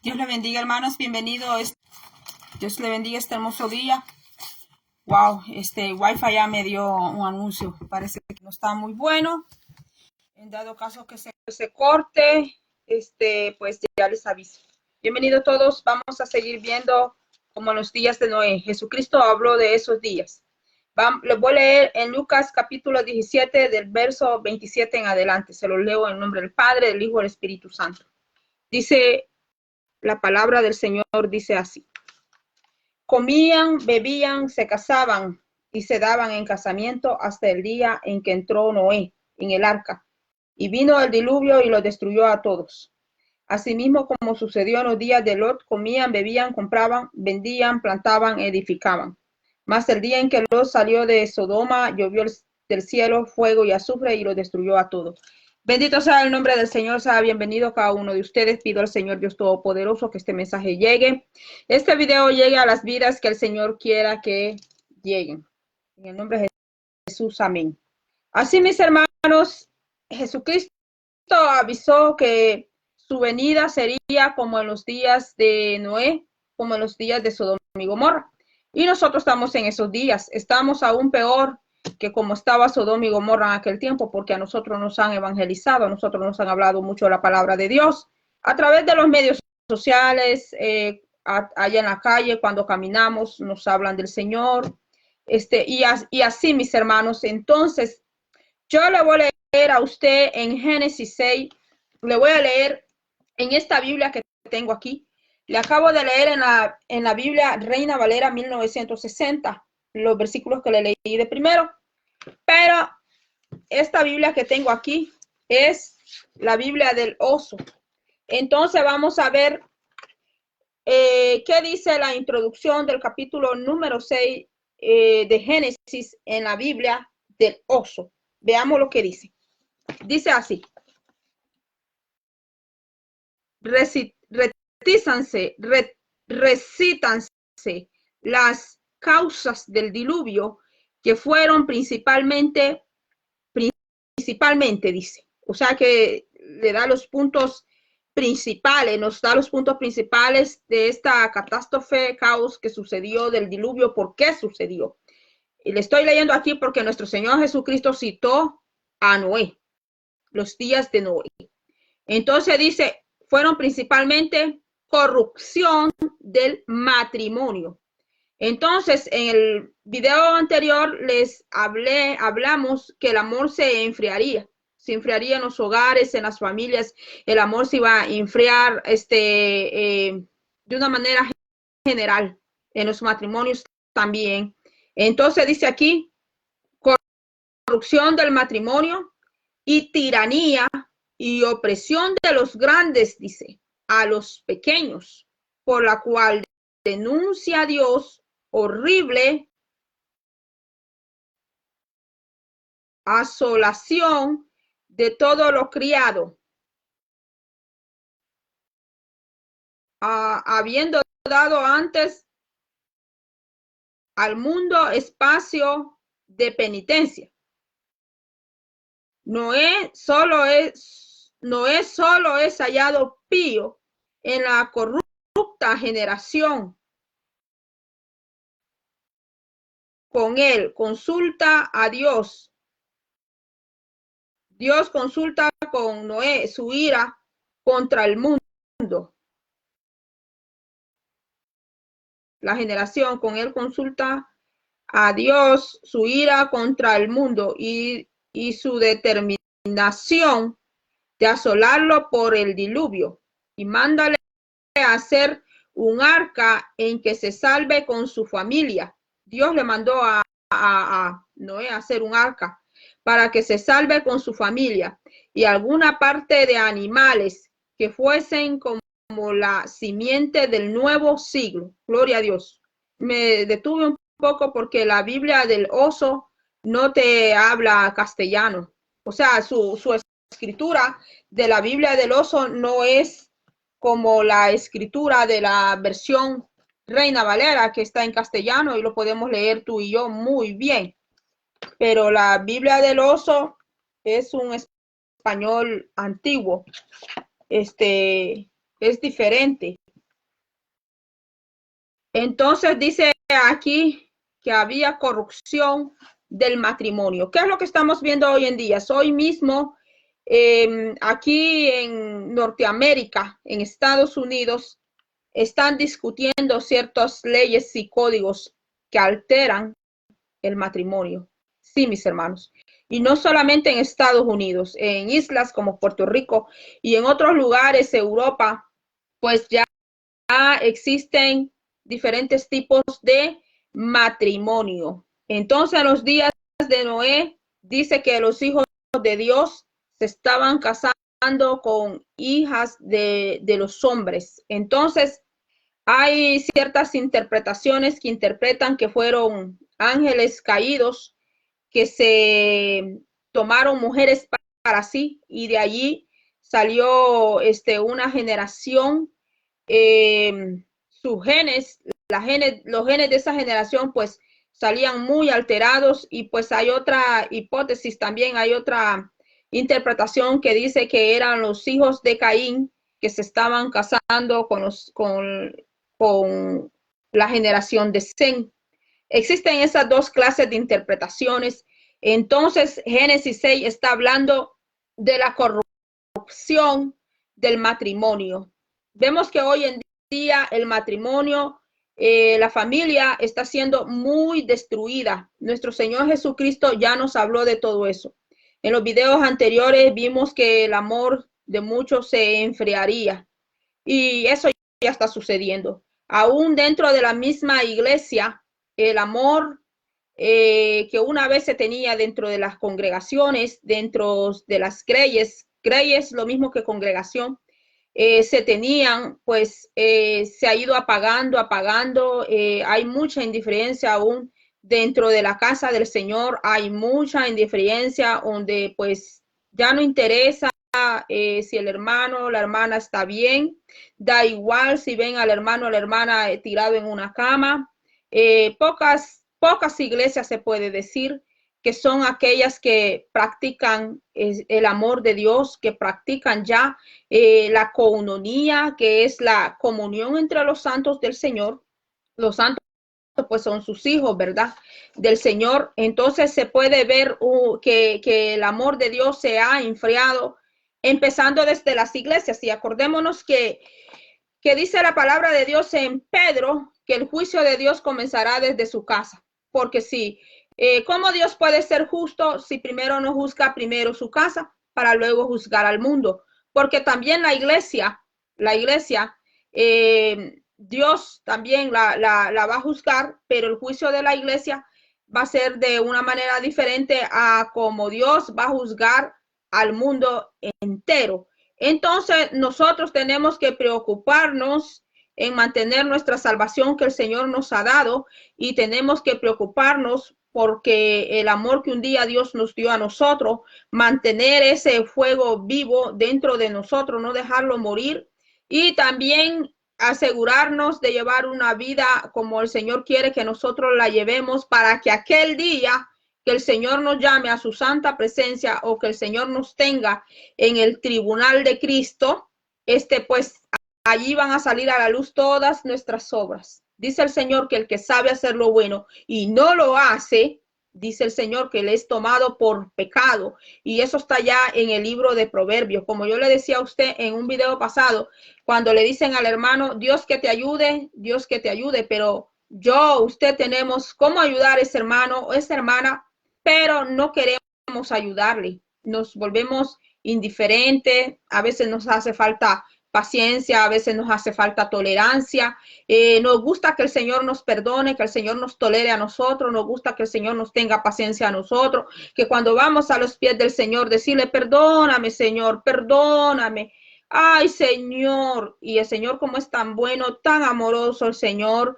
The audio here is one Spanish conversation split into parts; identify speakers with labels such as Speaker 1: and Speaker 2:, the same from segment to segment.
Speaker 1: Dios le bendiga, hermanos. Bienvenido. Dios le bendiga este hermoso día. Wow, Wi-Fi ya me dio un anuncio. Parece que no está muy bueno. En dado caso que se corte, pues ya les aviso. Bienvenidos todos. Vamos a seguir viendo como los días de Noé. Jesucristo habló de esos días. Les voy a leer en Lucas capítulo 17 del verso 27 en adelante. Se lo leo en nombre del Padre, del Hijo y del Espíritu Santo. Dice la palabra del Señor, dice así: comían, bebían, se casaban y se daban en casamiento hasta el día en que entró Noé en el arca, y vino el diluvio y lo destruyó a todos. Asimismo, como sucedió en los días de Lot, comían, bebían, compraban, vendían, plantaban, edificaban. Mas el día en que Lot salió de Sodoma, llovió del cielo fuego y azufre y lo destruyó a todos. Bendito sea el nombre del Señor, sea bienvenido cada uno de ustedes. Pido al Señor Dios Todopoderoso que este mensaje llegue. Este video llegue a las vidas que el Señor quiera que lleguen. En el nombre de Jesús, amén. Así, mis hermanos, Jesucristo avisó que su venida sería como en los días de Noé, como en los días de Sodoma y Gomorra. Y nosotros estamos en esos días. Estamos aún peor que como estaba Sodoma y Gomorra en aquel tiempo, porque a nosotros nos han evangelizado, a nosotros nos han hablado mucho de la palabra de Dios a través de los medios sociales, allá en la calle, cuando caminamos, nos hablan del Señor. Y así, mis hermanos, entonces, yo le voy a leer a usted en Génesis 6, le voy a leer en esta Biblia que tengo aquí. Le acabo de leer en la Biblia Reina Valera 1960, los versículos que le leí de primero. Pero esta Biblia que tengo aquí es la Biblia del oso. Entonces vamos a ver qué dice la introducción del capítulo número 6 de Génesis en la Biblia del oso. Veamos lo que dice. Dice así: recítanse las causas del diluvio, que fueron principalmente, dice. O sea que le da los puntos principales, nos da los puntos principales de esta catástrofe, caos que sucedió del diluvio, por qué sucedió. Y le estoy leyendo aquí porque nuestro Señor Jesucristo citó a Noé, los días de Noé. Entonces dice, fueron principalmente corrupción del matrimonio. Entonces, en el video anterior hablamos que el amor se enfriaría en los hogares, en las familias. El amor se iba a enfriar de una manera general, en los matrimonios también. Entonces dice aquí, corrupción del matrimonio y tiranía y opresión de los grandes, dice, a los pequeños, por la cual denuncia a Dios horrible asolación de todo lo criado, habiendo dado antes al mundo espacio de penitencia. Noé solo es hallado pío en la corrupta generación. Con él consulta a Dios. Dios consulta con Noé su ira contra el mundo. La generación, con él consulta a Dios su ira contra el mundo y su determinación de asolarlo por el diluvio, y mándale a hacer un arca en que se salve con su familia. Dios le mandó a Noé a hacer un arca para que se salve con su familia y alguna parte de animales que fuesen como la simiente del nuevo siglo. Gloria a Dios. Me detuve un poco porque la Biblia del oso no te habla castellano. O sea, su escritura de la Biblia del oso no es como la escritura de la versión Reina Valera, que está en castellano y lo podemos leer tú y yo muy bien. Pero la Biblia del oso es un español antiguo. Es diferente. Entonces dice aquí que había corrupción del matrimonio. ¿Qué es lo que estamos viendo hoy en día? Hoy mismo, aquí en Norteamérica, en Estados Unidos, están discutiendo ciertas leyes y códigos que alteran el matrimonio. Sí, mis hermanos. Y no solamente en Estados Unidos, en islas como Puerto Rico y en otros lugares, Europa, pues ya existen diferentes tipos de matrimonio. Entonces, en los días de Noé, dice que los hijos de Dios se estaban casando con hijas de los hombres. Entonces, hay ciertas interpretaciones que interpretan que fueron ángeles caídos que se tomaron mujeres para sí y de allí salió una generación, sus genes, los genes de esa generación pues salían muy alterados y pues hay otra hipótesis también, hay otra interpretación que dice que eran los hijos de Caín que se estaban casando con la generación de Sem. Existen esas dos clases de interpretaciones. Entonces, Génesis 6 está hablando de la corrupción del matrimonio. Vemos que hoy en día el matrimonio, la familia está siendo muy destruida. Nuestro Señor Jesucristo ya nos habló de todo eso. En los videos anteriores vimos que el amor de muchos se enfriaría y eso ya está sucediendo. Aún dentro de la misma iglesia, el amor que una vez se tenía dentro de las congregaciones, dentro de las creyes lo mismo que congregación, se tenían, pues se ha ido apagando, hay mucha indiferencia aún dentro de la casa del Señor, hay mucha indiferencia donde pues ya no interesa si el hermano o la hermana está bien, da igual si ven al hermano o la hermana tirado en una cama. Pocas iglesias se puede decir que son aquellas que practican el amor de Dios, que practican ya la coinonía, que es la comunión entre los santos del Señor. Los santos pues son sus hijos, ¿verdad? Del Señor. Entonces se puede ver que el amor de Dios se ha enfriado, empezando desde las iglesias. Y acordémonos que dice la palabra de Dios en Pedro, que el juicio de Dios comenzará desde su casa. Porque si, ¿cómo Dios puede ser justo si primero no juzga primero su casa para luego juzgar al mundo? Porque también la iglesia, Dios también la va a juzgar, pero el juicio de la iglesia va a ser de una manera diferente a como Dios va a juzgar al mundo entero. Entonces, nosotros tenemos que preocuparnos en mantener nuestra salvación que el Señor nos ha dado y tenemos que preocuparnos porque el amor que un día Dios nos dio a nosotros, mantener ese fuego vivo dentro de nosotros, no dejarlo morir y también asegurarnos de llevar una vida como el Señor quiere que nosotros la llevemos para que aquel día que el Señor nos llame a su santa presencia o que el Señor nos tenga en el tribunal de Cristo, pues allí van a salir a la luz todas nuestras obras. Dice el Señor que el que sabe hacer lo bueno y no lo hace, dice el Señor que le es tomado por pecado. Y eso está ya en el libro de Proverbios. Como yo le decía a usted en un video pasado, cuando le dicen al hermano, Dios que te ayude, pero usted tenemos cómo ayudar a ese hermano o esa hermana, pero no queremos ayudarle. Nos volvemos indiferentes, a veces nos hace falta paciencia, a veces nos hace falta tolerancia, nos gusta que el Señor nos perdone, que el Señor nos tolere a nosotros, nos gusta que el Señor nos tenga paciencia a nosotros, que cuando vamos a los pies del Señor, decirle, perdóname, Señor, perdóname. Ay, Señor, y el Señor como es tan bueno, tan amoroso el Señor,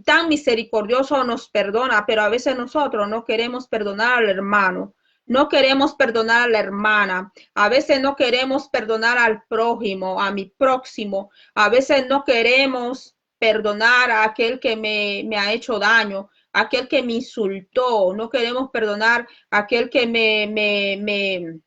Speaker 1: tan misericordioso nos perdona, pero a veces nosotros no queremos perdonar al hermano. No queremos perdonar a la hermana, a veces no queremos perdonar al prójimo, a mi próximo, a veces no queremos perdonar a aquel que me ha hecho daño, a aquel que me insultó, no queremos perdonar a aquel que me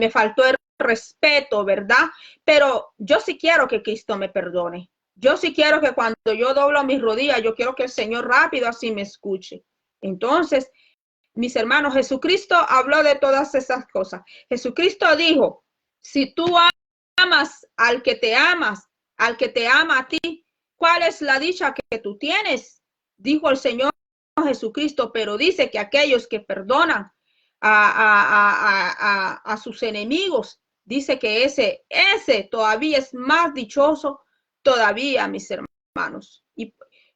Speaker 1: faltó el respeto, ¿verdad? Pero yo sí quiero que Cristo me perdone. Yo sí quiero que cuando yo doblo mis rodillas, yo quiero que el Señor rápido así me escuche. Entonces, mis hermanos, Jesucristo habló de todas esas cosas. Jesucristo dijo, si tú amas al que te amas, al que te ama a ti, ¿cuál es la dicha que tú tienes? Dijo el Señor Jesucristo, pero dice que aquellos que perdonan a sus enemigos, dice que ese todavía es más dichoso todavía, mis hermanos.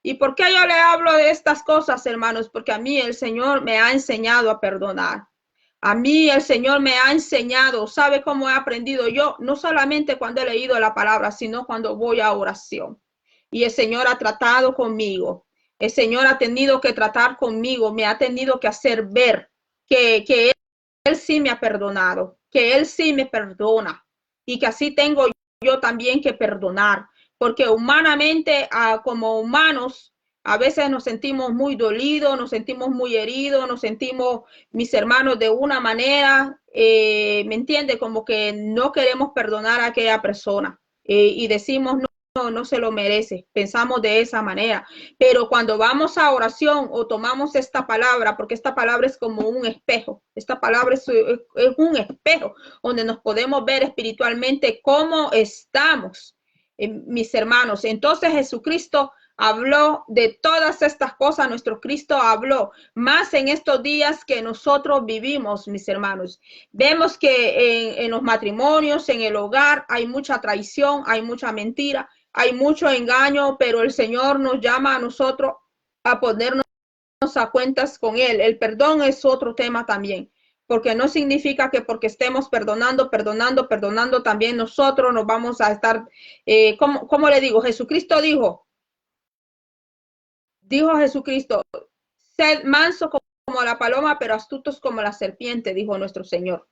Speaker 1: ¿Y por qué yo le hablo de estas cosas, hermanos? Porque a mí el Señor me ha enseñado a perdonar. A mí el Señor me ha enseñado, ¿sabe cómo he aprendido yo? No solamente cuando he leído la palabra, sino cuando voy a oración. Y el Señor ha tratado conmigo. El Señor ha tenido que tratar conmigo, me ha tenido que hacer ver que Él sí me ha perdonado, que Él sí me perdona y que así tengo yo también que perdonar. Porque humanamente, como humanos, a veces nos sentimos muy dolidos, nos sentimos muy heridos, nos sentimos, mis hermanos, de una manera, ¿me entiende? Como que no queremos perdonar a aquella persona y decimos, no se lo merece, pensamos de esa manera, pero cuando vamos a oración o tomamos esta palabra, porque esta palabra es como un espejo, esta palabra es un espejo donde nos podemos ver espiritualmente cómo estamos, mis hermanos. Entonces Jesucristo habló de todas estas cosas, nuestro Cristo habló más en estos días que nosotros vivimos, mis hermanos. Vemos que en los matrimonios, en el hogar, hay mucha traición, hay mucha mentira, hay mucho engaño, pero el Señor nos llama a nosotros a ponernos a cuentas con Él. El perdón es otro tema también, porque no significa que porque estemos perdonando, también nosotros nos vamos a estar, ¿cómo le digo? Jesucristo dijo Jesucristo, sed manso como la paloma, pero astutos como la serpiente, dijo nuestro Señor.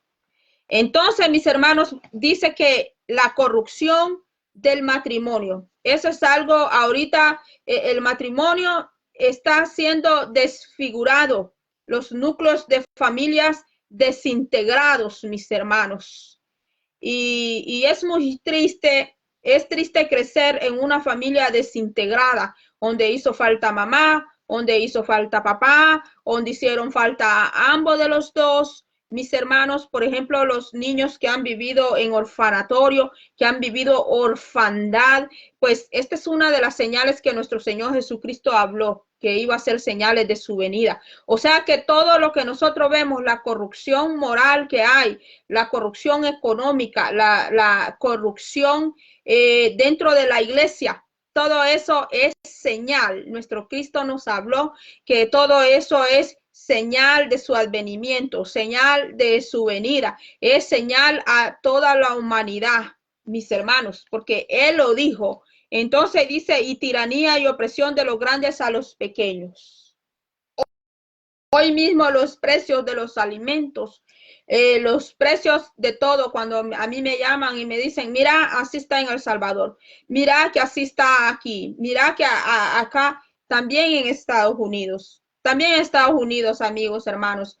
Speaker 1: Entonces, mis hermanos, dice que la corrupción del matrimonio, eso es algo ahorita, el matrimonio está siendo desfigurado, los núcleos de familias desintegrados, mis hermanos. Y es triste crecer en una familia desintegrada, donde hizo falta mamá, donde hizo falta papá, donde hicieron falta ambos de los dos. Mis hermanos, por ejemplo, los niños que han vivido en orfanatorio, que han vivido orfandad, pues esta es una de las señales que nuestro Señor Jesucristo habló, que iba a ser señales de su venida. O sea que todo lo que nosotros vemos, la corrupción moral que hay, la corrupción económica, la corrupción dentro de la iglesia, todo eso es señal. Nuestro Cristo nos habló que todo eso es señal de su advenimiento, señal de su venida, es señal a toda la humanidad, mis hermanos, porque Él lo dijo. Entonces dice, y tiranía y opresión de los grandes a los pequeños. Hoy mismo los precios de los alimentos, los precios de todo, cuando a mí me llaman y me dicen, mira, así está en El Salvador, mira que así está aquí, mira que acá, también en Estados Unidos, amigos, hermanos,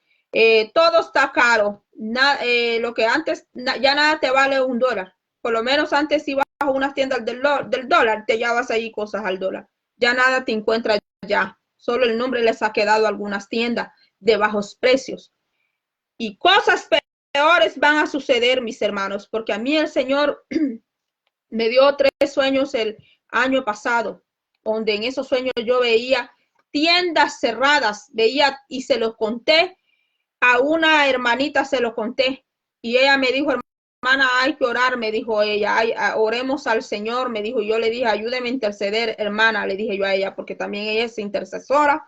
Speaker 1: todo está caro, lo que antes, ya nada te vale $1, por lo menos antes ibas a unas tiendas del dólar, te llevas ahí cosas al dólar, ya nada te encuentras ya. Solo el nombre les ha quedado a algunas tiendas de bajos precios. Y cosas peores van a suceder, mis hermanos, porque a mí el Señor me dio 3 sueños el año pasado, donde en esos sueños yo veía tiendas cerradas, veía y se los conté, a una hermanita se lo conté, y ella me dijo, hermana, hay que orar, me dijo ella, oremos al Señor, me dijo, yo le dije, ayúdeme a interceder, hermana, le dije yo a ella, porque también ella es intercesora,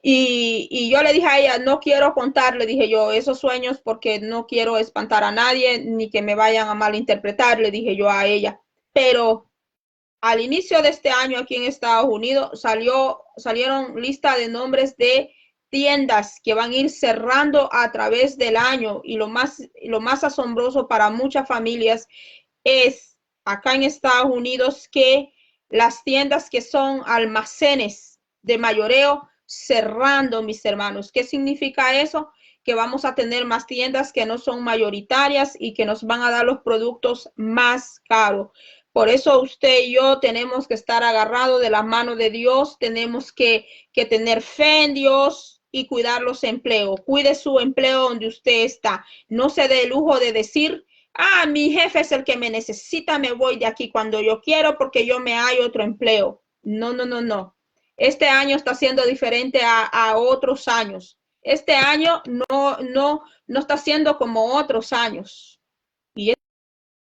Speaker 1: y yo le dije a ella, no quiero contar, le dije yo, esos sueños porque no quiero espantar a nadie, ni que me vayan a malinterpretar, le dije yo a ella, pero al inicio de este año aquí en Estados Unidos salieron lista de nombres de tiendas que van a ir cerrando a través del año, y lo más asombroso para muchas familias es acá en Estados Unidos que las tiendas que son almacenes de mayoreo cerrando, mis hermanos. ¿Qué significa eso? Que vamos a tener más tiendas que no son mayoritarias y que nos van a dar los productos más caros. Por eso usted y yo tenemos que estar agarrados de la mano de Dios, tenemos que tener fe en Dios y cuidar los empleos. Cuide su empleo donde usted está. No se dé el lujo de decir, ah, mi jefe es el que me necesita, me voy de aquí cuando yo quiero porque yo me hallo otro empleo. No, no, no, no. Este año está siendo diferente a otros años. Este año no está siendo como otros años. Y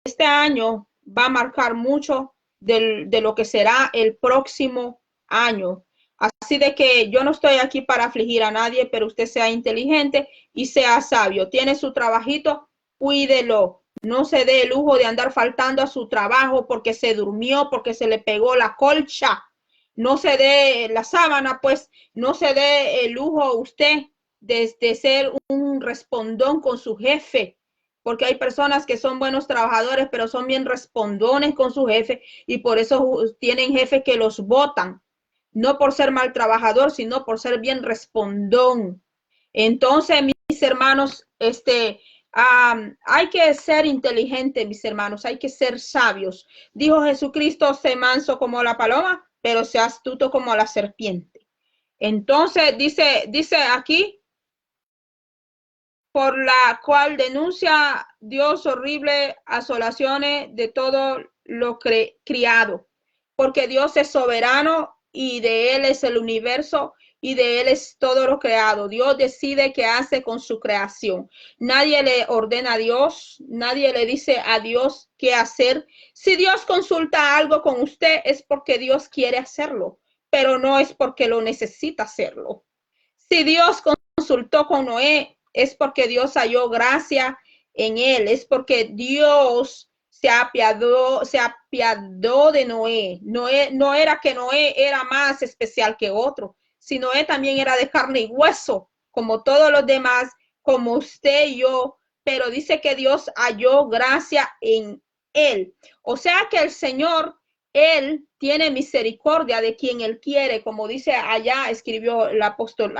Speaker 1: este año va a marcar mucho de lo que será el próximo año. Así de que yo no estoy aquí para afligir a nadie, pero usted sea inteligente y sea sabio. Tiene su trabajito, cuídelo. No se dé el lujo de andar faltando a su trabajo porque se durmió, porque se le pegó la colcha. No se dé la sábana, pues no se dé el lujo usted de ser un respondón con su jefe, porque hay personas que son buenos trabajadores, pero son bien respondones con su jefe y por eso tienen jefes que los votan, no por ser mal trabajador, sino por ser bien respondón. Entonces, mis hermanos, hay que ser inteligente, mis hermanos, hay que ser sabios. Dijo Jesucristo, sé manso como la paloma, pero sé astuto como la serpiente. Entonces, dice aquí, por la cual denuncia Dios horrible asolaciones de todo lo criado, porque Dios es soberano y de Él es el universo y de Él es todo lo creado. Dios decide qué hace con su creación. Nadie le ordena a Dios, nadie le dice a Dios qué hacer. Si Dios consulta algo con usted es porque Dios quiere hacerlo, pero no es porque lo necesita hacerlo. Si Dios consultó con Noé, es porque Dios halló gracia en él, es porque Dios se apiadó de Noé. No era que Noé era más especial que otro, sino Noé también era de carne y hueso, como todos los demás, como usted y yo, pero dice que Dios halló gracia en él. O sea que el Señor, Él tiene misericordia de quien Él quiere, como dice allá, escribió el apóstol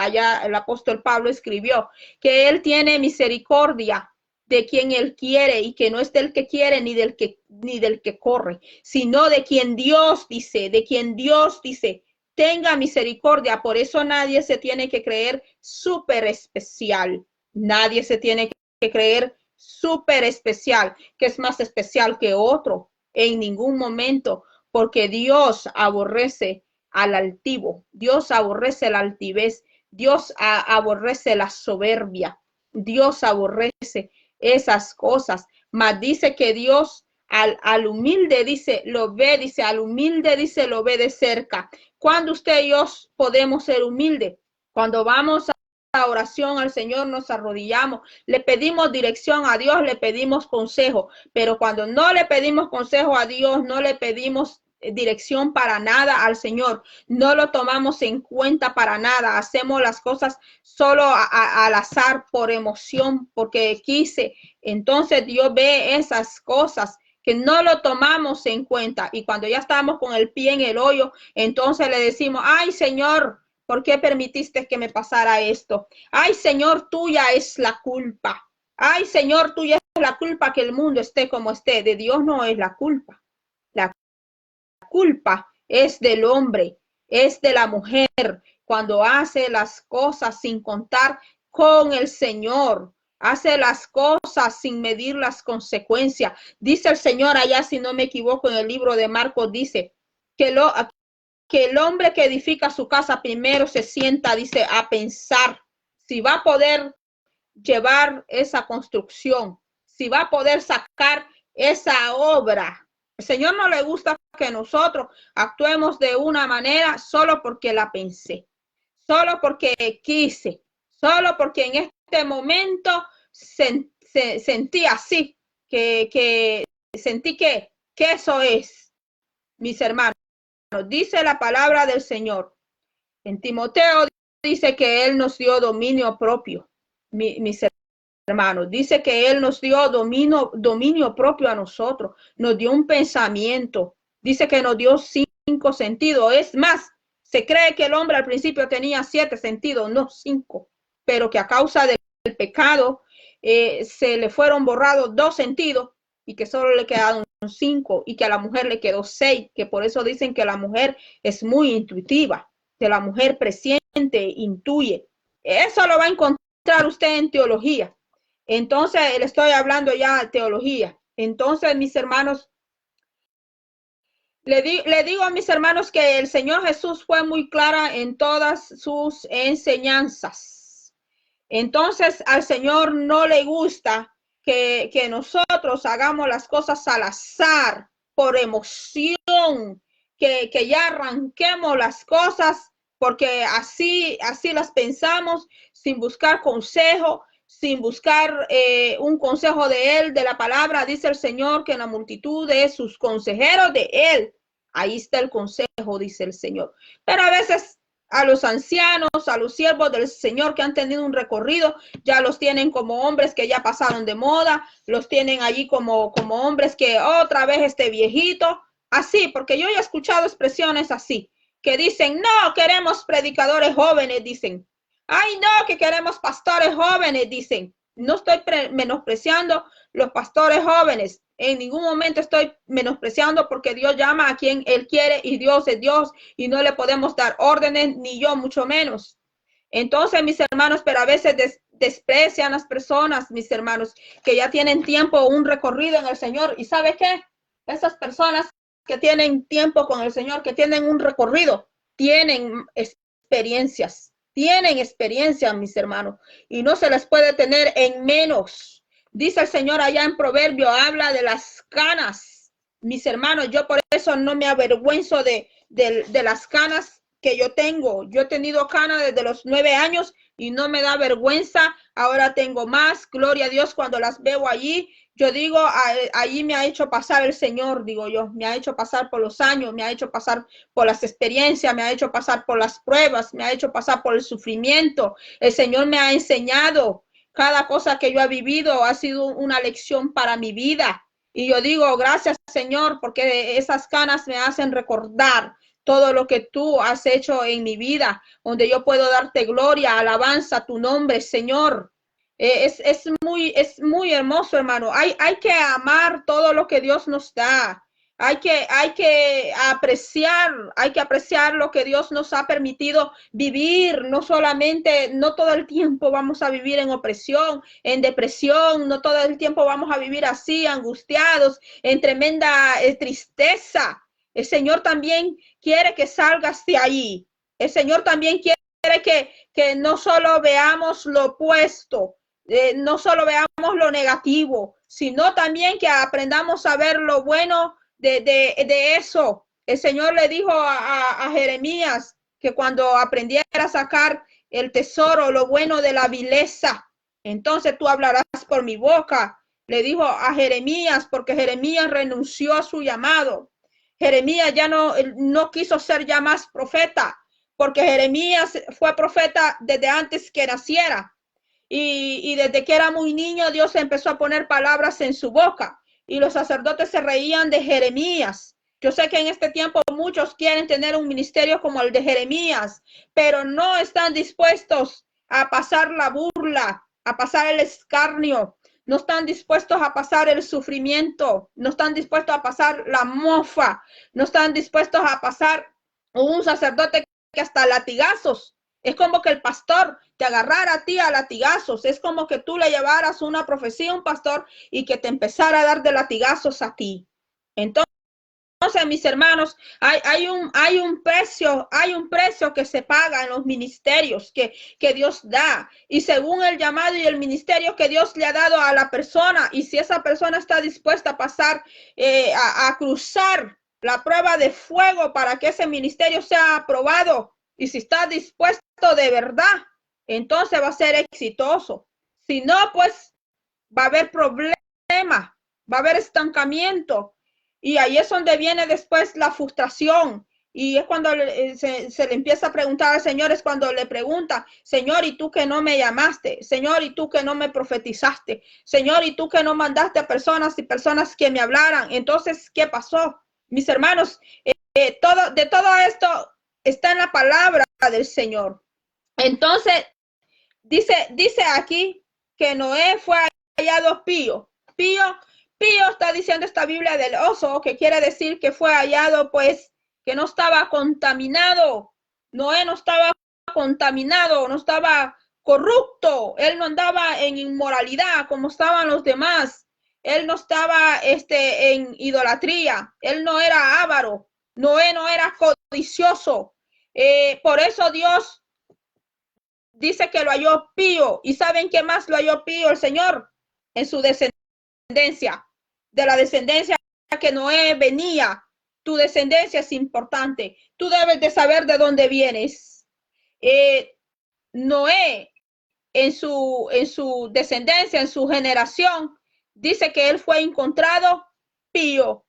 Speaker 1: Pablo escribió, que Él tiene misericordia de quien Él quiere y que no es del que quiere ni del que corre, sino de quien Dios dice, tenga misericordia. Por eso nadie se tiene que creer súper especial, nadie se tiene que creer súper especial, que es más especial que otro, en ningún momento, porque Dios aborrece al altivo, Dios aborrece la altivez, Dios aborrece la soberbia, Dios aborrece esas cosas, mas dice que Dios al humilde dice, lo ve, dice, al humilde dice, lo ve de cerca. Cuando usted y yo podemos ser humildes, cuando vamos a oración al Señor, nos arrodillamos, le pedimos dirección a Dios, le pedimos consejo, pero cuando no le pedimos consejo a Dios, no le pedimos dirección para nada al Señor, no lo tomamos en cuenta para nada, hacemos las cosas solo al azar, por emoción, porque quise. Entonces Dios ve esas cosas que no lo tomamos en cuenta y cuando ya estamos con el pie en el hoyo, entonces le decimos, ay Señor, ¿por qué permitiste que me pasara esto? Ay Señor, tuya es la culpa. Ay Señor, tuya es la culpa que el mundo esté como esté. De Dios no es la culpa. La culpa es del hombre, es de la mujer, cuando hace las cosas sin contar con el Señor, hace las cosas sin medir las consecuencias. Dice el Señor allá, si no me equivoco, en el libro de Marcos, dice que el hombre que edifica su casa primero se sienta, dice, a pensar si va a poder llevar esa construcción, si va a poder sacar esa obra. El Señor no le gusta que nosotros actuemos de una manera solo porque la pensé, solo porque quise, solo porque en este momento sentí así, que sentí que eso es, mis hermanos. Dice la palabra del Señor. En Timoteo dice que Él nos dio dominio propio, mis hermanos. Dice que Él nos dio dominio propio a nosotros, nos dio un pensamiento. Dice que nos dio 5 sentidos. Es más, se cree que el hombre al principio tenía 7 sentidos, no 5, pero que a causa del pecado se le fueron borrados 2 sentidos y que solo le quedaron 5 y que a la mujer le quedó 6, que por eso dicen que la mujer es muy intuitiva, que la mujer presiente, intuye. Eso lo va a encontrar usted en teología. Entonces, le estoy hablando ya de teología. Entonces, mis hermanos, le digo a mis hermanos que el Señor Jesús fue muy clara en todas sus enseñanzas. Entonces, al Señor no le gusta que nosotros hagamos las cosas al azar, por emoción, que ya arranquemos las cosas porque así las pensamos, sin buscar consejo, sin buscar un consejo de Él, de la palabra. Dice el Señor que en la multitud de sus consejeros de Él, ahí está el consejo, dice el Señor. Pero a veces a los ancianos, a los siervos del Señor que han tenido un recorrido, ya los tienen como hombres que ya pasaron de moda, los tienen allí como hombres que otra vez este viejito, así, porque yo he escuchado expresiones así, que dicen, no, queremos predicadores jóvenes, dicen, ay, no, que queremos pastores jóvenes, dicen. No estoy menospreciando los pastores jóvenes. En ningún momento estoy menospreciando porque Dios llama a quien Él quiere y Dios es Dios y no le podemos dar órdenes, ni yo mucho menos. Entonces, mis hermanos, pero a veces desprecian las personas, mis hermanos, que ya tienen tiempo, un recorrido en el Señor. ¿Y sabe qué? Esas personas que tienen tiempo con el Señor, que tienen un recorrido, tienen experiencias, mis hermanos, y no se les puede tener en menos. Dice el Señor allá en Proverbio, habla de las canas. Mis hermanos, yo por eso no me avergüenzo de las canas que yo tengo. Yo he tenido canas desde los 9 años y no me da vergüenza. Ahora tengo más, gloria a Dios, cuando las veo allí. Yo digo, allí me ha hecho pasar el Señor, digo yo, me ha hecho pasar por los años, me ha hecho pasar por las experiencias, me ha hecho pasar por las pruebas, me ha hecho pasar por el sufrimiento. El Señor me ha enseñado. Cada cosa que yo he vivido ha sido una lección para mi vida. Y yo digo, gracias, Señor, porque esas canas me hacen recordar todo lo que tú has hecho en mi vida, donde yo puedo darte gloria, alabanza a tu nombre, Señor. Es muy hermoso, hermano. Hay que amar todo lo que Dios nos da. Hay que apreciar lo que Dios nos ha permitido vivir. No solamente, no todo el tiempo vamos a vivir en opresión, en depresión, no todo el tiempo vamos a vivir así, angustiados, en tremenda tristeza. El Señor también quiere que salgas de ahí. El Señor también quiere que no solo veamos lo opuesto, no solo veamos lo negativo, sino también que aprendamos a ver lo bueno de eso. El Señor le dijo a Jeremías que cuando aprendiera a sacar el tesoro, lo bueno de la vileza, entonces tú hablarás por mi boca. Le dijo a Jeremías, porque Jeremías renunció a su llamado. Jeremías ya no quiso ser ya más profeta, porque Jeremías fue profeta desde antes que naciera. Y desde que era muy niño, Dios empezó a poner palabras en su boca. Y los sacerdotes se reían de Jeremías. Yo sé que en este tiempo muchos quieren tener un ministerio como el de Jeremías, pero no están dispuestos a pasar la burla, a pasar el escarnio. No están dispuestos a pasar el sufrimiento, no están dispuestos a pasar la mofa, no están dispuestos a pasar un sacerdote que hasta latigazos. Es como que el pastor te agarrara a ti a latigazos. Es como que tú le llevaras una profecía a un pastor y que te empezara a dar de latigazos a ti. Entonces, mis hermanos, hay un precio que se paga en los ministerios que Dios da. Y según el llamado y el ministerio que Dios le ha dado a la persona, y si esa persona está dispuesta a pasar, a cruzar la prueba de fuego para que ese ministerio sea aprobado, y si está dispuesto de verdad, entonces va a ser exitoso. Si no, pues va a haber problema, va a haber estancamiento. Y ahí es donde viene después la frustración. Y es cuando se le empieza a preguntar al Señor, es cuando le pregunta, Señor, ¿y tú que no me llamaste? Señor, ¿y tú que no me profetizaste? Señor, ¿y tú que no mandaste a personas y personas que me hablaran? Entonces, ¿qué pasó? Mis hermanos, de todo esto está en la palabra del Señor. Entonces, dice aquí que Noé fue hallado pío. Pío pío, está diciendo esta Biblia del oso, que quiere decir que fue hallado, pues, que no estaba contaminado. Noé no estaba contaminado, no estaba corrupto, él no andaba en inmoralidad como estaban los demás, él no estaba en idolatría, él no era avaro, Noé no era codicioso. Por eso Dios dice que lo halló pío. ¿Y saben qué más lo halló pío el Señor? En su descendencia, de la descendencia que Noé venía. Tu descendencia es importante. Tú debes de saber de dónde vienes. Noé, en su descendencia, en su generación, dice que él fue encontrado pío.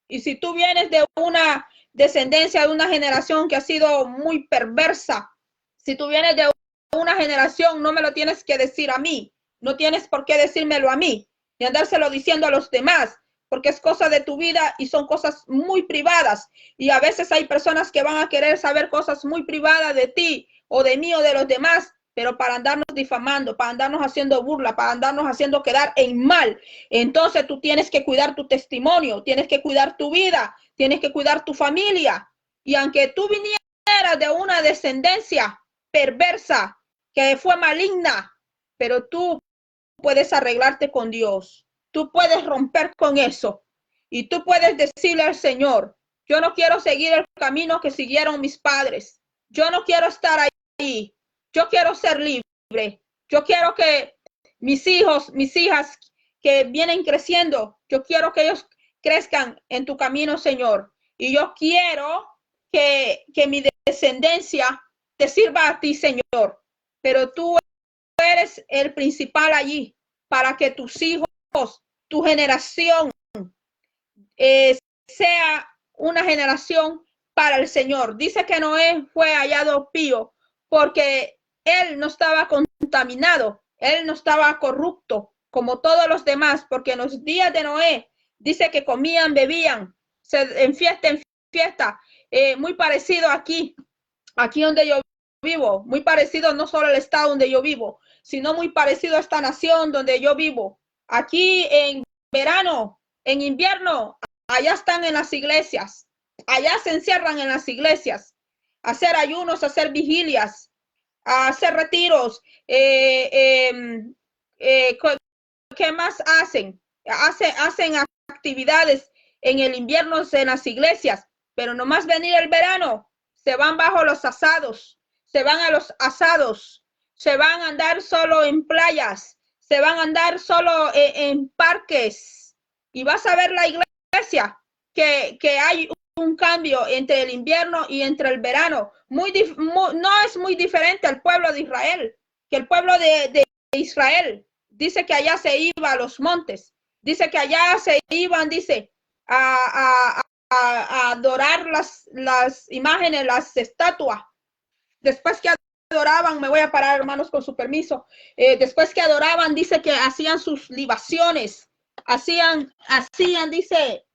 Speaker 1: Y si tú vienes de una descendencia, de una generación que ha sido muy perversa, si tú vienes de una generación, no me lo tienes que decir a mí, no tienes por qué decírmelo a mí, ni andárselo diciendo a los demás, porque es cosa de tu vida y son cosas muy privadas. Y a veces hay personas que van a querer saber cosas muy privadas de ti o de mí o de los demás, pero para andarnos difamando, para andarnos haciendo burla, para andarnos haciendo quedar en mal. Entonces tú tienes que cuidar tu testimonio, tienes que cuidar tu vida, tienes que cuidar tu familia. Y aunque tú vinieras de una descendencia perversa, que fue maligna, pero tú puedes arreglarte con Dios. Tú puedes romper con eso. Y tú puedes decirle al Señor, yo no quiero seguir el camino que siguieron mis padres. Yo no quiero estar ahí. Yo quiero ser libre. Yo quiero que mis hijos, mis hijas que vienen creciendo, yo quiero que ellos crezcan en tu camino, Señor. Y yo quiero que mi descendencia te sirva a ti, Señor. Pero tú eres el principal allí para que tus hijos, tu generación, sea una generación para el Señor. Dice que Noé fue hallado pío porque él no estaba contaminado, él no estaba corrupto como todos los demás, porque en los días de Noé dice que comían, bebían, en fiesta, muy parecido aquí donde yo vivo, muy parecido no solo al estado donde yo vivo, sino muy parecido a esta nación donde yo vivo. Aquí en verano, en invierno, allá están en las iglesias, allá se encierran en las iglesias, a hacer ayunos, a hacer vigilias, a hacer retiros. ¿Qué más hacen? Hacen actividades en el invierno en las iglesias, pero nomás venir el verano, se van bajo los asados, se van a los asados, se van a andar solo en playas, se van a andar solo en parques. Y vas a ver la iglesia que hay un cambio entre el invierno y entre el verano. No es muy diferente al pueblo de Israel, que el pueblo de Israel dice que allá se iba a los montes, dice que allá se iban, dice, a adorar las imágenes, las estatuas. Después que adoraban, me voy a parar, hermanos, con su permiso. Después que adoraban, dice que hacían sus libaciones, hacían, dice,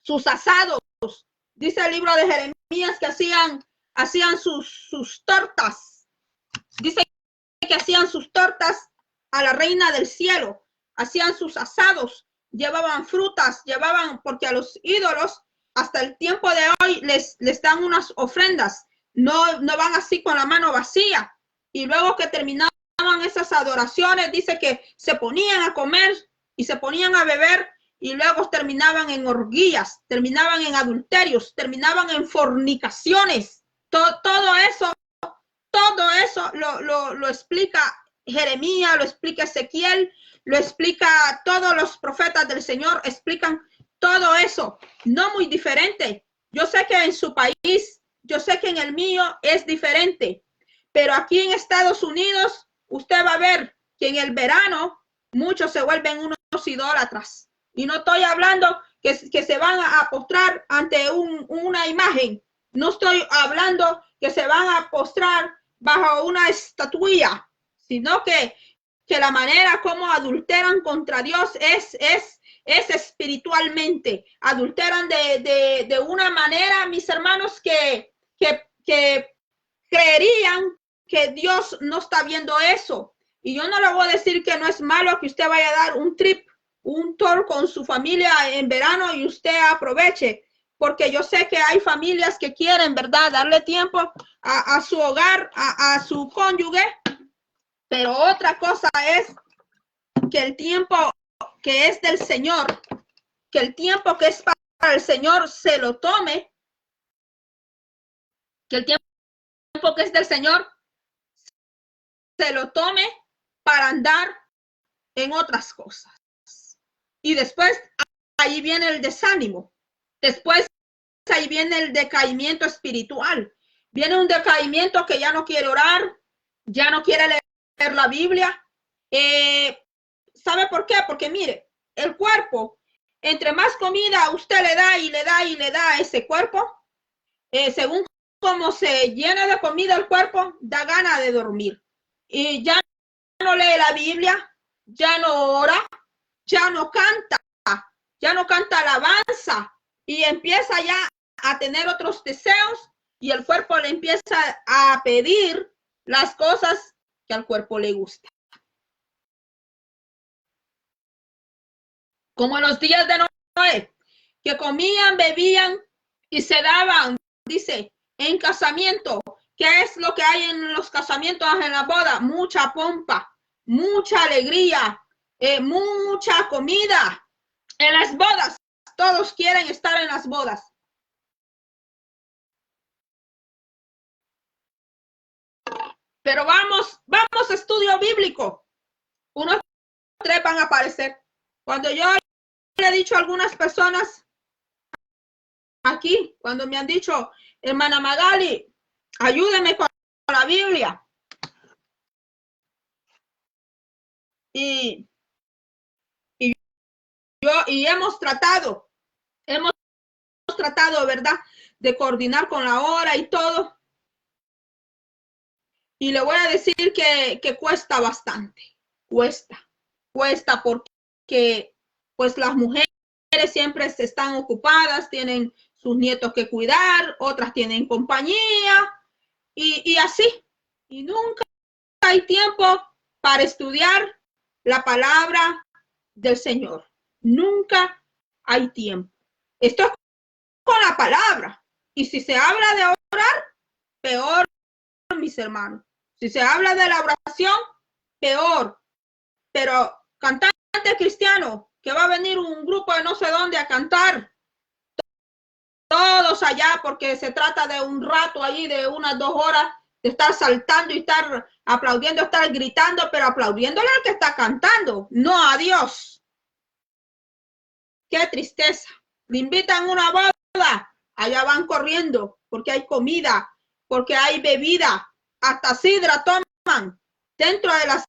Speaker 1: sus asados. Dice el libro de Jeremías que hacían sus tortas. Dice que hacían sus tortas a la reina del cielo, hacían sus asados, llevaban frutas, porque a los ídolos hasta el tiempo de hoy les dan unas ofrendas, no van así con la mano vacía. Y luego que terminaban esas adoraciones, dice que se ponían a comer y se ponían a beber y luego terminaban en orgías, terminaban en adulterios, terminaban en fornicaciones. Todo eso lo explica Jeremías, lo explica Ezequiel, lo explica todos los profetas del Señor, explican todo eso, no muy diferente. Yo sé que en su país, yo sé que en el mío es diferente, pero aquí en Estados Unidos, usted va a ver que en el verano muchos se vuelven unos idólatras. Y no estoy hablando que se van a postrar ante una imagen. No estoy hablando que se van a postrar bajo una estatuilla, sino que la manera como adulteran contra Dios es espiritualmente. Adulteran de una manera, mis hermanos, que creerían que Dios no está viendo eso. Y yo no le voy a decir que no es malo que usted vaya a dar un trip, un tour con su familia en verano y usted aproveche, porque yo sé que hay familias que quieren, ¿verdad?, darle tiempo a su hogar, a su cónyuge, pero otra cosa es que el tiempo que es del Señor, que el tiempo que es para el Señor se lo tome, que el tiempo que es del Señor se lo tome para andar en otras cosas. Y después ahí viene el desánimo. Después ahí viene el decaimiento espiritual. Viene un decaimiento que ya no quiere orar, ya no quiere leer la Biblia. ¿Sabe por qué? Porque mire, el cuerpo, entre más comida usted le da y le da y le da a ese cuerpo, según como se llena de comida el cuerpo, da gana de dormir. Y ya no lee la Biblia, ya no ora, ya no canta alabanza y empieza ya a tener otros deseos y el cuerpo le empieza a pedir las cosas que al cuerpo le gusta. Como en los días de Noé, que comían, bebían y se daban, dice, en casamiento. ¿Qué es lo que hay en los casamientos, en la boda? Mucha pompa, mucha alegría, mucha comida. En las bodas, todos quieren estar en las bodas. Pero vamos a estudio bíblico. Unos 3 van a aparecer. Cuando yo le he dicho a algunas personas aquí, cuando me han dicho, hermana Magali, ayúdeme con la Biblia. Y hemos tratado, ¿verdad?, de coordinar con la hora y todo. Y le voy a decir que cuesta bastante, cuesta porque pues las mujeres siempre están ocupadas, tienen sus nietos que cuidar, otras tienen compañía y así. Y nunca hay tiempo para estudiar la palabra del Señor. Nunca hay tiempo. Esto es con la palabra. Y si se habla de orar, peor, mis hermanos. Si se habla de la oración, peor. Pero cantante cristiano, que va a venir un grupo de no sé dónde a cantar, todos allá, porque se trata de un rato allí, de unas 2 horas, de estar saltando y estar aplaudiendo, estar gritando, pero aplaudiéndole al que está cantando, no a Dios. Qué tristeza. Le invitan a una boda, allá van corriendo, porque hay comida, porque hay bebida, hasta sidra toman dentro de las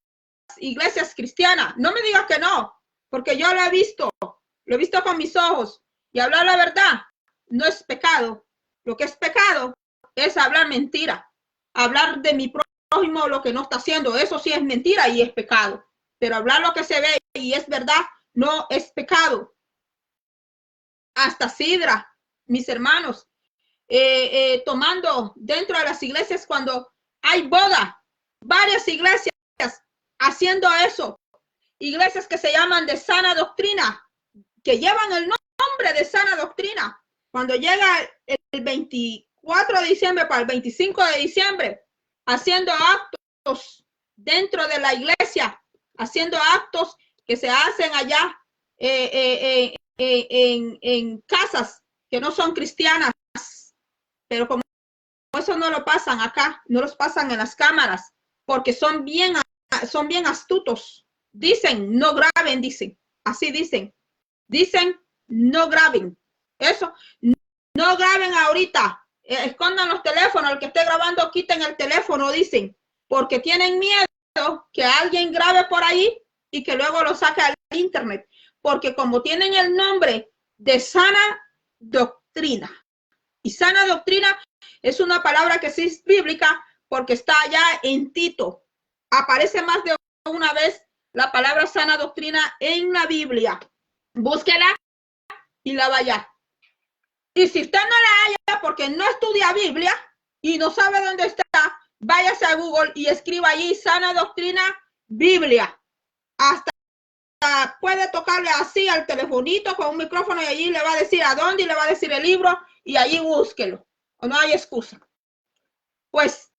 Speaker 1: iglesias cristianas. No me digas que no, porque yo lo he visto con mis ojos. Y hablar la verdad no es pecado. Lo que es pecado es hablar mentira, hablar de mi prójimo lo que no está haciendo. Eso sí es mentira y es pecado. Pero hablar lo que se ve y es verdad no es pecado. Hasta sidra, mis hermanos, tomando dentro de las iglesias cuando hay boda, varias iglesias haciendo eso, iglesias que se llaman de sana doctrina, que llevan el nombre de sana doctrina. Cuando llega el 24 de diciembre para el 25 de diciembre, haciendo actos dentro de la iglesia, haciendo actos que se hacen allá en casas que no son cristianas, pero como eso no lo pasan acá, no los pasan en las cámaras, porque son bien astutos. Dicen, no graben, dicen, así dicen, no graben, eso, no graben ahorita, escondan los teléfonos, el que esté grabando quiten el teléfono, dicen, porque tienen miedo que alguien grabe por ahí y que luego lo saque al internet, porque como tienen el nombre de sana doctrina, y sana doctrina es una palabra que sí es bíblica porque está allá en Tito, aparece más de una vez la palabra sana doctrina en la Biblia. Búsquela y la vaya. Y si usted no la haya porque no estudia Biblia y no sabe dónde está, váyase a Google y escriba allí sana doctrina Biblia. Hasta puede tocarle así al telefonito con un micrófono y allí le va a decir a dónde y le va a decir el libro y allí búsquelo. O no hay excusa. Pues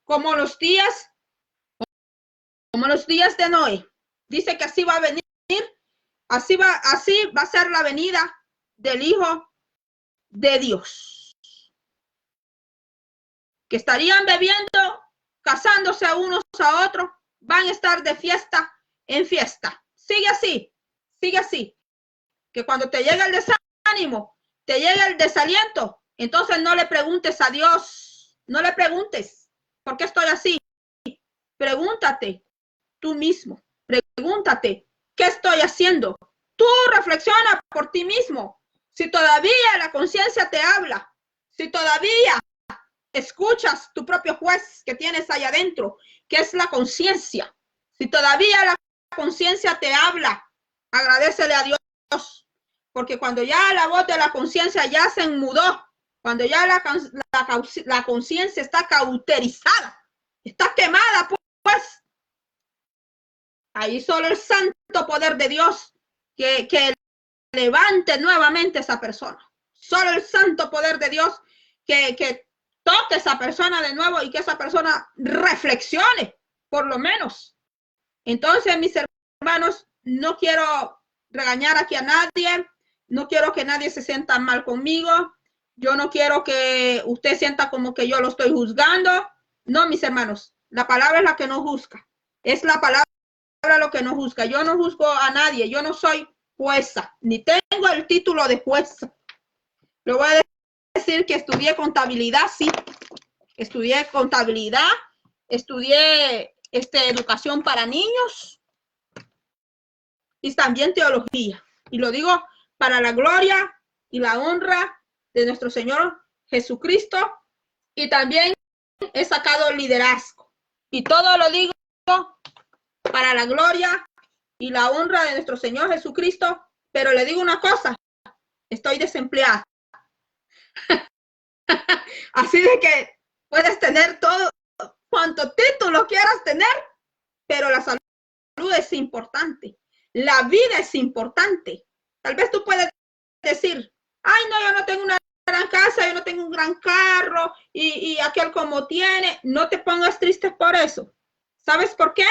Speaker 1: como los días de Noé, dice que así va a venir, así va a ser la venida del Hijo de Dios. Que estarían bebiendo, casándose unos a otros, van a estar de fiesta en fiesta. Sigue así. Que cuando te llega el desánimo, te llega el desaliento, entonces no le preguntes a Dios, no le preguntes, ¿por qué estoy así? Pregúntate tú mismo, pregúntate, ¿qué estoy haciendo? Tú reflexiona por ti mismo. Si todavía la conciencia te habla, si todavía escuchas tu propio juez que tienes ahí adentro, que es la conciencia, si todavía la conciencia te habla, agradécele a Dios, porque cuando ya la voz de la conciencia ya se enmudó, cuando ya la conciencia está cauterizada, está quemada, pues ahí solo el santo poder de Dios que levante nuevamente a esa persona, solo el santo poder de Dios que toque a esa persona de nuevo y que esa persona reflexione, por lo menos. Entonces, mis hermanos, no quiero regañar aquí a nadie, no quiero que nadie se sienta mal conmigo, yo no quiero que usted sienta como que yo lo estoy juzgando. No, mis hermanos, la palabra es la que no juzga, es la palabra lo que no juzga. Yo no juzgo a nadie, yo no soy jueza, ni tengo el título de jueza. Le voy a decir que estudié contabilidad, sí, estudié contabilidad, estudié educación para niños y también teología. Y lo digo para la gloria y la honra de nuestro Señor Jesucristo. Y también he sacado liderazgo. Y todo lo digo para la gloria y la honra de nuestro Señor Jesucristo. Pero le digo una cosa, estoy desempleada. Así de que puedes tener todo cuanto título quieras tener, pero la salud es importante. La vida es importante. Tal vez tú puedes decir, ay, no, yo no tengo una gran casa, yo no tengo un gran carro y aquel como tiene. No te pongas triste por eso. ¿Sabes por qué?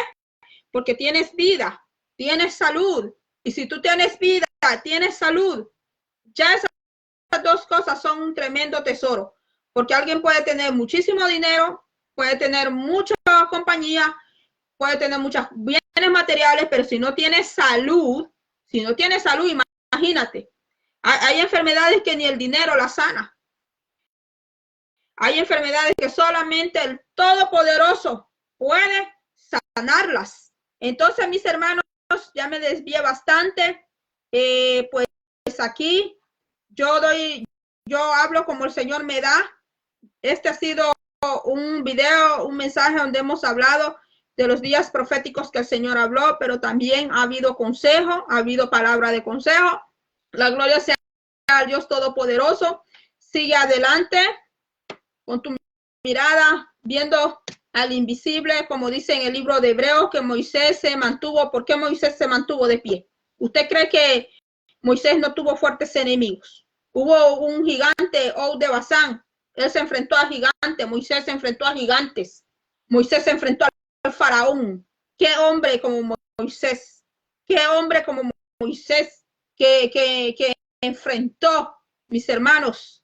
Speaker 1: Porque tienes vida, tienes salud. Y si tú tienes vida, tienes salud, ya esas dos cosas son un tremendo tesoro. Porque alguien puede tener muchísimo dinero, puede tener mucha compañía, puede tener muchos bienes materiales, pero si no tiene salud, imagínate, hay enfermedades que ni el dinero las sana. Hay enfermedades que solamente el Todopoderoso puede sanarlas. Entonces, mis hermanos, ya me desvié bastante. Pues aquí yo hablo como el Señor me da. Este ha sido un video, un mensaje donde hemos hablado de los días proféticos que el Señor habló, pero también ha habido consejo, ha habido palabra de consejo. La gloria sea al Dios Todopoderoso. Sigue adelante con tu mirada, viendo al invisible, como dice en el libro de Hebreos, que Moisés se mantuvo. ¿Por qué Moisés se mantuvo de pie? ¿Usted cree que Moisés no tuvo fuertes enemigos? Hubo un gigante, Og de Basán. Él se enfrentó a gigantes. Moisés se enfrentó a gigantes. Moisés se enfrentó al faraón. ¿Qué hombre como Moisés? ¿Qué hombre como Moisés que enfrentó, mis hermanos,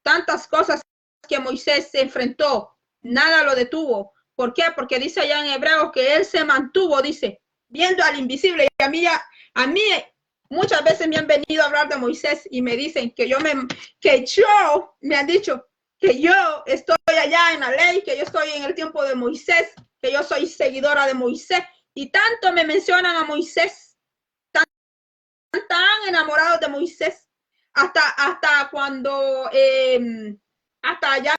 Speaker 1: tantas cosas que Moisés se enfrentó? Nada lo detuvo. ¿Por qué? Porque dice allá en Hebreos que él se mantuvo, dice, viendo al invisible. Y a mí muchas veces me han venido a hablar de Moisés y me dicen que me han dicho que yo estoy allá en la ley, que yo estoy en el tiempo de Moisés, que yo soy seguidora de Moisés, y tanto me mencionan a Moisés, tan enamorados de Moisés, hasta cuando, hasta ya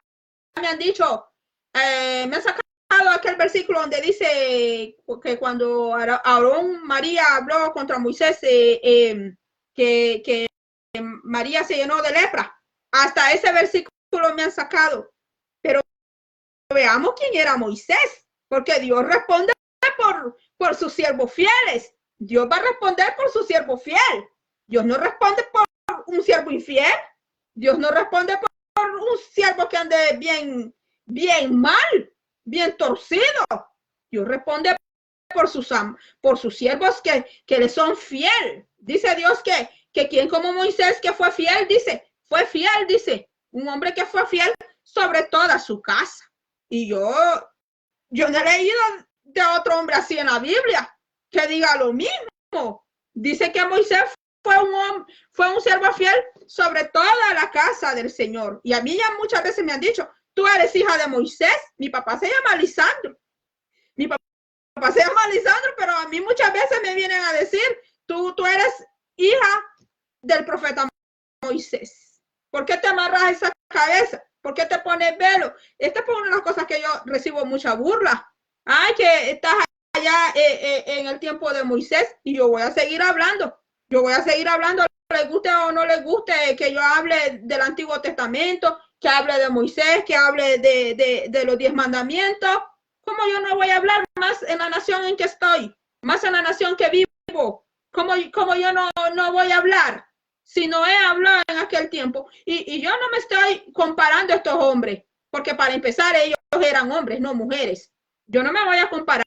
Speaker 1: me han dicho, me han sacado aquel versículo donde dice que cuando Aarón María habló contra Moisés, que María se llenó de lepra. Hasta ese versículo me han sacado. Pero veamos quién era Moisés, porque Dios responde por sus siervos fieles.
Speaker 2: Dios va a responder por su siervo fiel. Dios no responde por un siervo infiel. Dios no responde por un siervo que ande bien mal, bien torcido. Dios responde por sus siervos que le son fiel. Dice Dios que quien como Moisés que fue fiel, fue fiel, un hombre que fue fiel sobre toda su casa. Y yo no he leído de otro hombre así en la Biblia que diga lo mismo. Dice que Moisés fue un siervo fiel sobre toda la casa del Señor. Y a mí ya muchas veces me han dicho, tú eres hija de Moisés. Mi papá se llama Lisandro. Mi papá se llama Lisandro, pero a mí muchas veces me vienen a decir, tú eres hija del profeta Moisés. ¿Por qué te amarras esa cabeza? ¿Por qué te pones velo? Esta es una de las cosas que yo recibo mucha burla. Ay, que estás allá en el tiempo de Moisés y yo voy a seguir hablando. Yo voy a seguir hablando, le guste o no le guste que yo hable del Antiguo Testamento, que hable de Moisés, que hable de los 10 mandamientos. ¿Cómo yo no voy a hablar más en la nación en que estoy? Más en la nación que vivo. ¿Cómo yo no voy a hablar? Si Noé habló en aquel tiempo. Y yo no me estoy comparando a estos hombres, porque para empezar ellos eran hombres, no mujeres. Yo no me voy a comparar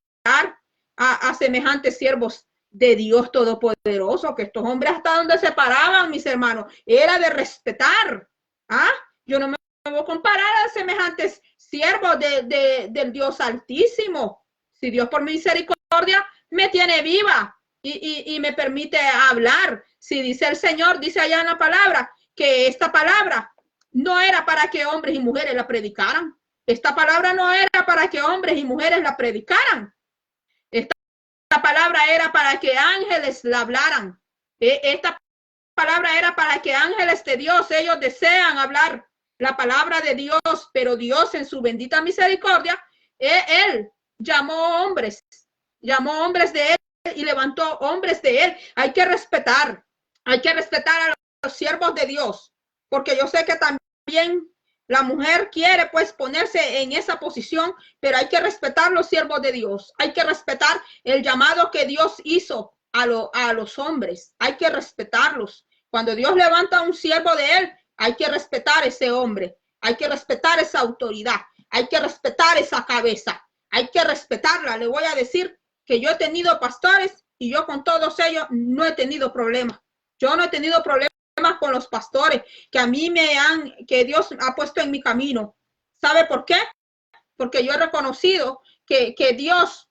Speaker 2: a semejantes siervos de Dios Todopoderoso, que estos hombres hasta donde se paraban, mis hermanos, era de respetar. ¿Ah? Yo no me voy a comparar a semejantes siervos del Dios Altísimo. Si Dios por misericordia me tiene viva y me permite hablar. Si dice el Señor, dice allá en la palabra, que esta palabra no era para que hombres y mujeres la predicaran. Esta palabra no era para que hombres y mujeres la predicaran. Esta palabra era para que ángeles la hablaran. Esta palabra era para que ángeles de Dios, ellos desean hablar la palabra de Dios, pero Dios en su bendita misericordia, Él llamó hombres de Él y levantó hombres de Él. Hay que respetar a los siervos de Dios, porque yo sé que también la mujer quiere pues ponerse en esa posición, pero hay que respetar los siervos de Dios. Hay que respetar el llamado que Dios hizo a los hombres. Hay que respetarlos. Cuando Dios levanta a un siervo de Él, hay que respetar ese hombre. Hay que respetar esa autoridad. Hay que respetar esa cabeza. Hay que respetarla. Le voy a decir que yo he tenido pastores y yo con todos ellos no he tenido problemas. Yo no he tenido problemas con los pastores que Dios ha puesto en mi camino. ¿Sabe por qué? Porque yo he reconocido que Dios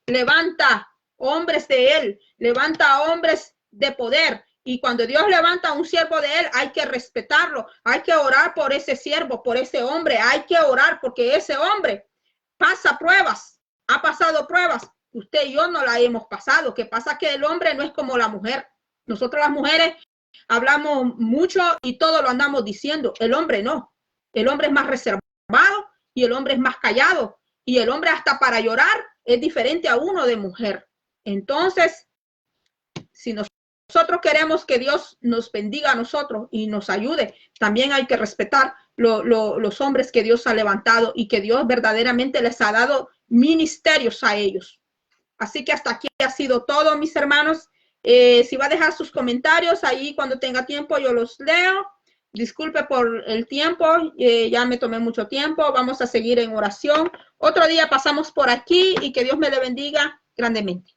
Speaker 2: levanta hombres de Él, levanta hombres de poder. Y cuando Dios levanta a un siervo de Él, hay que respetarlo. Hay que orar por ese siervo, por ese hombre. Hay que orar porque ese hombre pasa pruebas, ha pasado pruebas. Usted y yo no la hemos pasado. ¿Qué pasa? Que el hombre no es como la mujer. Nosotros las mujeres hablamos mucho y todo lo andamos diciendo. El hombre no. El hombre es más reservado y el hombre es más callado. Y el hombre hasta para llorar es diferente a uno de mujer. Entonces, si nosotros queremos que Dios nos bendiga a nosotros y nos ayude, también hay que respetar los hombres que Dios ha levantado y que Dios verdaderamente les ha dado ministerios a ellos. Así que hasta aquí ha sido todo, mis hermanos. Si va a dejar sus comentarios ahí cuando tenga tiempo, yo los leo. Disculpe por el tiempo, ya me tomé mucho tiempo. Vamos a seguir en oración. Otro día pasamos por aquí y que Dios me le bendiga grandemente.